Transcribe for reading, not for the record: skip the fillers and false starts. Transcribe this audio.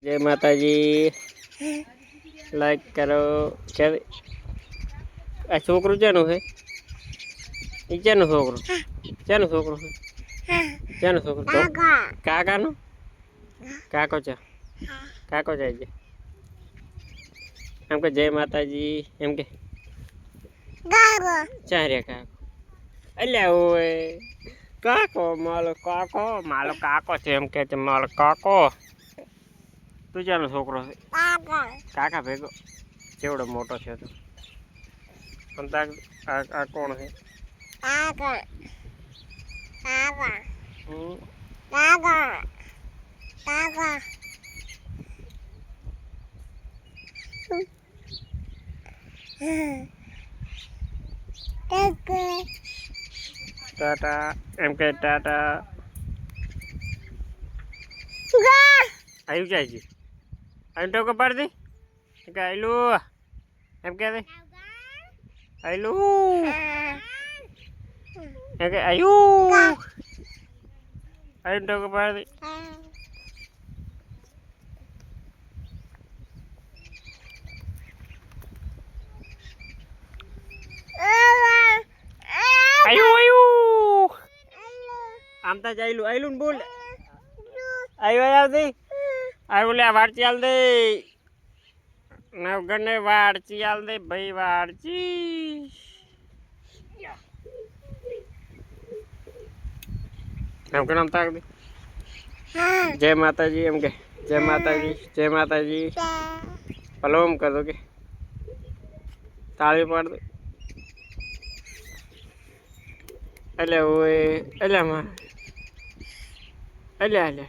जय माता जी। लाइक करो। क्या आ छोकरू चानु है? ई चानु छोकरू? चानु छोकरू है? चानु छोकरू? काका नु? काको चा? काको जाय जे? एम के जय माता जी एम के चार्या काको अल्या ओए काको मालो काको छे एम के मालो काको तू चानु छोकरो है? काका भेगो केवड़ो मोटो छे तो पण ताक आ कोण है? काका काका काका काका टाटा एम के टाटा आयु जाय जी आयु टोको पाड़ दे के आयलू एम के दे आयलू एम के आयु आयु टोको पाड़ दे आयु आयु आम ता आयलू आयलू ने बोल आयु आया दे आयु ले वाड़ची आल दे नवगने वाड़ची आल दे भाई वाड़ची हम के नाम ताक दे जय माता जी एम के जय माता जी पलोम कर दो के ताली पाड़ दे अले ओए अले मां अले